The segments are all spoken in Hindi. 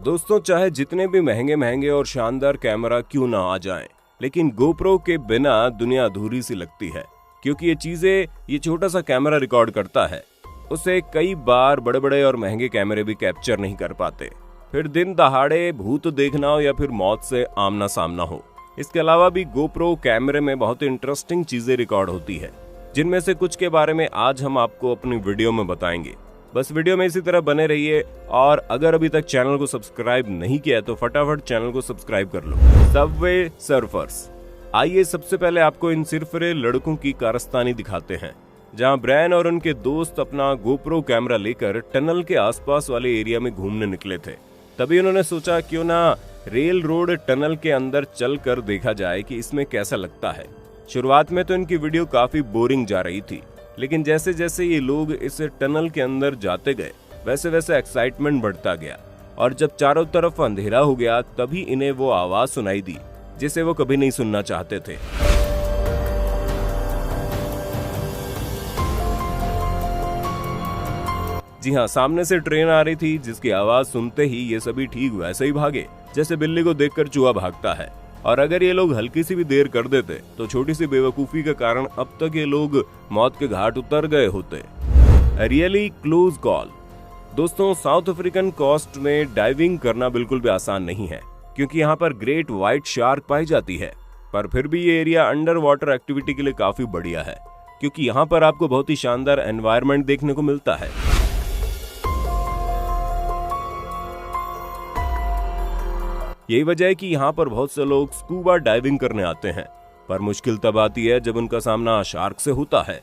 दोस्तों, चाहे जितने भी महंगे महंगे और शानदार कैमरा क्यों ना आ जाएं, लेकिन GoPro के बिना दुनिया अधूरी सी लगती है। क्योंकि ये छोटा सा कैमरा रिकॉर्ड करता है, उसे कई बार बड़े बड़े और महंगे कैमरे भी कैप्चर नहीं कर पाते। फिर दिन दहाड़े भूत देखना हो या फिर मौत से आमना सामना हो। इसके अलावा भी GoPro कैमरे में बहुत इंटरेस्टिंग चीजें रिकॉर्ड होती है, जिनमें से कुछ के बारे में आज हम आपको अपनी वीडियो में बताएंगे। बस वीडियो में इसी तरह बने रहिए, और अगर अभी तक चैनल को सब्सक्राइब नहीं किया है तो फटाफट चैनल को सब्सक्राइब कर लो। Subway surfers. आइए सबसे पहले आपको इन सिरफिरे लड़कों की कारस्तानी दिखाते हैं, जहां ब्रायन और उनके दोस्त अपना GoPro कैमरा लेकर टनल के आसपास वाले एरिया में घूमने निकले थे। तभी उन्होंने सोचा क्यों ना रेल रोड टनल के अंदर चल कर देखा जाए कि इसमें कैसा लगता है। शुरुआत में तो इनकी वीडियो काफी बोरिंग जा रही थी, लेकिन जैसे जैसे ये लोग इस टनल के अंदर जाते गए वैसे वैसे एक्साइटमेंट बढ़ता गया, और जब चारों तरफ अंधेरा हो गया तभी इन्हें वो आवाज सुनाई दी जिसे वो कभी नहीं सुनना चाहते थे। जी हाँ, सामने से ट्रेन आ रही थी, जिसकी आवाज सुनते ही ये सभी ठीक वैसे ही भागे जैसे बिल्ली को देखकर चूहा भागता है। और अगर ये लोग हल्की सी भी देर कर देते तो छोटी सी बेवकूफी के कारण अब तक ये लोग मौत के घाट उतर गए होते। Really close call. दोस्तों, साउथ अफ्रीकन कोस्ट में डाइविंग करना बिल्कुल भी आसान नहीं है, क्योंकि यहाँ पर ग्रेट व्हाइट शार्क पाई जाती है। पर फिर भी ये एरिया अंडर वाटर एक्टिविटी के लिए काफी बढ़िया है, क्योंकि यहाँ पर आपको बहुत ही शानदार एनवायरनमेंट देखने को मिलता है। यही वजह है कि यहाँ पर बहुत से लोग स्कूबा डाइविंग करने आते हैं, पर मुश्किल तब आती है जब उनका सामना शार्क से होता है।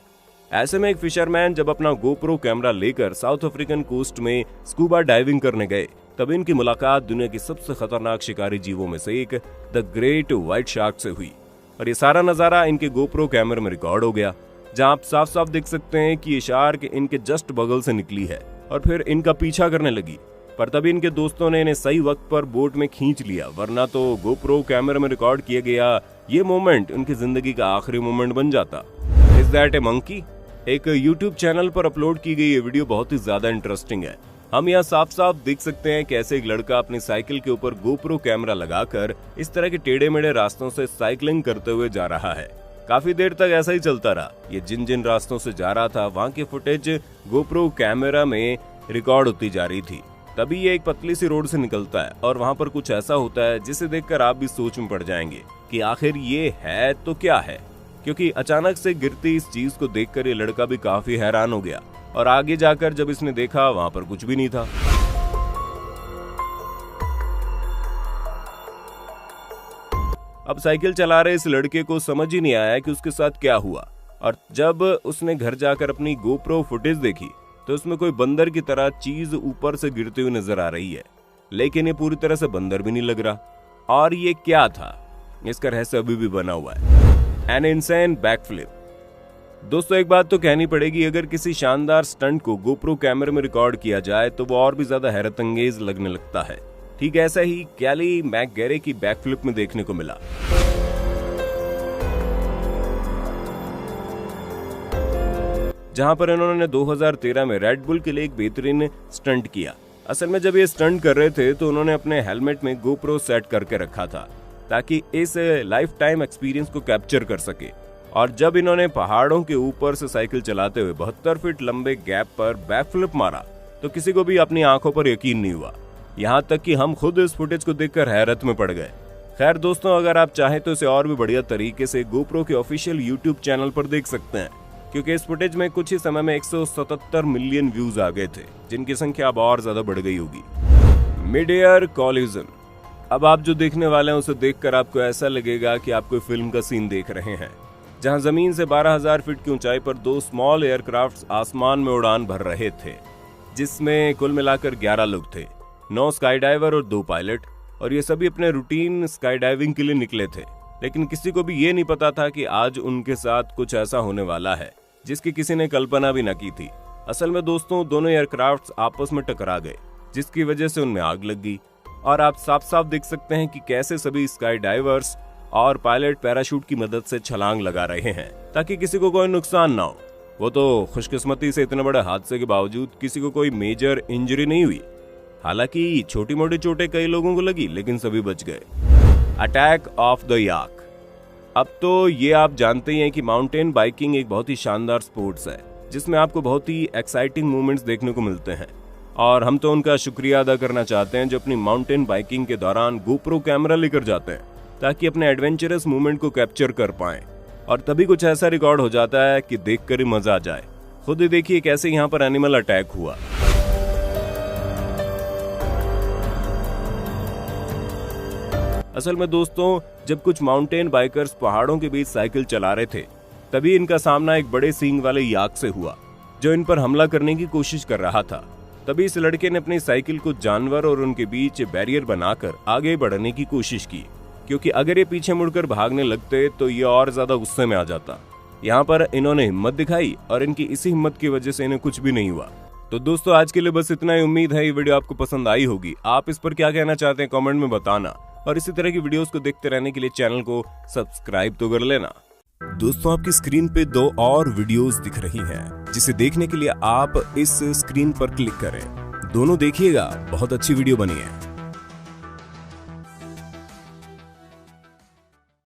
ऐसे में एक फिशरमैन जब अपना GoPro कैमरा लेकर साउथ अफ्रीकन कोस्ट में स्कूबा डाइविंग करने गए, तब इनकी मुलाकात दुनिया की सबसे खतरनाक शिकारी जीवों में से एक द ग्रेट व्हाइट शार्क से हुई। और ये सारा नजारा इनके GoPro कैमरे में रिकॉर्ड हो गया, जहाँ आप साफ साफ देख सकते हैं कि ये शार्क इनके जस्ट बगल से निकली है और फिर इनका पीछा करने लगी। पर तभी इनके दोस्तों ने इन्हें सही वक्त पर बोट में खींच लिया, वरना तो GoPro कैमरे में रिकॉर्ड किया गया ये मोमेंट उनकी जिंदगी का आखिरी मोमेंट बन जाता। Is that A monkey? एक YouTube चैनल पर अपलोड की गई ये वीडियो बहुत ही ज्यादा इंटरेस्टिंग है। हम यहाँ साफ साफ देख सकते हैं कैसे एक लड़का अपनी साइकिल के ऊपर GoPro कैमरा लगाकर इस तरह के टेढ़े मेढ़े रास्तों से साइकिलिंग करते हुए जा रहा है। काफी देर तक ऐसा ही चलता रहा। ये जिन जिन रास्तों से जा रहा था वहाँ की फुटेज GoPro कैमरा में रिकॉर्ड होती जा रही थी। तभी ये एक पतली सी रोड से निकलता है और वहाँ पर कुछ ऐसा होता है जिसे देखकर आप भी सोच में पड़ जाएंगे कि आखिर ये है तो क्या है, क्योंकि अचानक से गिरती इस चीज को देखकर ये लड़का भी काफी हैरान हो गया, और आगे जाकर जब इसने देखा वहाँ पर कुछ भी नहीं था। अब साइकिल चला रहे इस लड़के को समझ ही नहीं आया कि उसके साथ क्या हुआ, और जब उसने घर जाकर अपनी GoPro फुटेज देखी तो उसमें कोई बंदर की तरह चीज ऊपर से गिरती हुई नजर आ रही है, लेकिन ये पूरी तरह से बंदर भी नहीं लग रहा। और ये क्या था, इसका रहस्य अभी भी बना हुआ है। N insane backflip. दोस्तों, एक बात तो कहनी पड़ेगी, अगर किसी शानदार स्टंट को GoPro कैमरे में रिकॉर्ड किया जाए तो वो और भी ज्यादा हैरत अंगेज लगने लगता है। ठीक ऐसा ही कैली मैकगैरे की बैकफ्लिप में देखने को मिला। जहां पर इन्होंने 2013 में रेड बुल के लिए एक बेहतरीन स्टंट किया। असल में जब ये स्टंट कर रहे थे तो उन्होंने अपने हेलमेट में GoPro सेट करके रखा था, ताकि इस लाइफ टाइम एक्सपीरियंस को कैप्चर कर सके। और जब इन्होंने पहाड़ों के ऊपर से साइकिल चलाते हुए 72 फीट लंबे गैप पर बैकफ्लिप मारा तो किसी को भी अपनी आंखों पर यकीन नहीं हुआ। यहाँ तक कि हम खुद इस फुटेज को देखकर हैरत में पड़ गए। खैर दोस्तों, अगर आप चाहें तो इसे और भी बढ़िया तरीके से GoPro के ऑफिशियल YouTube चैनल पर देख सकते हैं, क्योंकि इस फुटेज में कुछ ही समय में 177 मिलियन व्यूज आ गए थे, जिनकी संख्या अब और ज्यादा बढ़ गई होगी। Mid air collision. अब आप जो देखने वाले हैं उसे देखकर आपको ऐसा लगेगा कि आप कोई फिल्म का सीन देख रहे हैं, जहां जमीन से 12,000 फीट की ऊंचाई पर दो स्मॉल एयरक्राफ्ट आसमान में उड़ान भर रहे थे, जिसमें कुल मिलाकर 11 लोग थे, 9 स्काई डाइवर और 2 पायलट। और ये सभी अपने रूटीन स्काई डाइविंग के लिए निकले थे, लेकिन किसी को भी ये नहीं पता था कि आज उनके साथ कुछ ऐसा होने वाला है जिसकी किसी ने कल्पना भी न की थी। असल में दोस्तों, दोनों एयरक्राफ्ट आपस में टकरा गए, जिसकी वजह से उनमें आग लग गई। और आप साफ साफ देख सकते हैं कि कैसे सभी स्काई डाइवर्स और पायलट पैराशूट की मदद से छलांग लगा रहे हैं ताकि किसी को कोई नुकसान ना हो। वो तो खुशकिस्मती से इतने बड़े हादसे के बावजूद किसी को कोई मेजर इंजरी नहीं हुई। हालांकि छोटी मोटी चोटें कई लोगों को लगी, लेकिन सभी बच गए। अटैक ऑफ द याक। अब तो ये आप जानते ही हैं कि माउंटेन बाइकिंग एक बहुत ही शानदार स्पोर्ट्स है, जिसमें आपको बहुत ही एक्साइटिंग मोमेंट्स देखने को मिलते हैं। और हम तो उनका शुक्रिया अदा करना चाहते हैं जो अपनी माउंटेन बाइकिंग के दौरान गोप्रो कैमरा लेकर जाते हैं, ताकि अपने एडवेंचरस मूवमेंट को कैप्चर कर पाएं। और तभी कुछ ऐसा रिकॉर्ड हो जाता है कि देखकर ही मजा आ जाए। खुद ही देखिए कैसे यहाँ पर एनिमल अटैक हुआ। असल में दोस्तों, जब कुछ माउंटेन बाइकर्स पहाड़ों के बीच साइकिल चला रहे थे, तभी इनका सामना एक बड़े सींग वाले याक से हुआ, जो इन पर हमला करने की कोशिश कर रहा था। तभी इस लड़के ने अपनी साइकिल को जानवर और उनके बीच बैरियर बनाकर आगे बढ़ने की कोशिश की, क्योंकि अगर ये पीछे मुड़कर भागने लगते तो ये और ज्यादा गुस्से में आ जाता। यहाँ पर इन्होंने हिम्मत दिखाई और इनकी इसी हिम्मत की वजह से इन्हें कुछ भी नहीं हुआ। तो दोस्तों, आज के लिए बस इतना ही। उम्मीद है ये वीडियो आपको पसंद आई होगी। आप इस पर क्या कहना चाहते हैं कमेंट में बताना, और इसी तरह की वीडियोस को देखते रहने के लिए चैनल को सब्सक्राइब तो कर लेना। दोस्तों, आपकी स्क्रीन पे 2 और वीडियोस दिख रही हैं, जिसे देखने के लिए आप इस स्क्रीन पर क्लिक करें। दोनों देखिएगा, बहुत अच्छी वीडियो बनी है।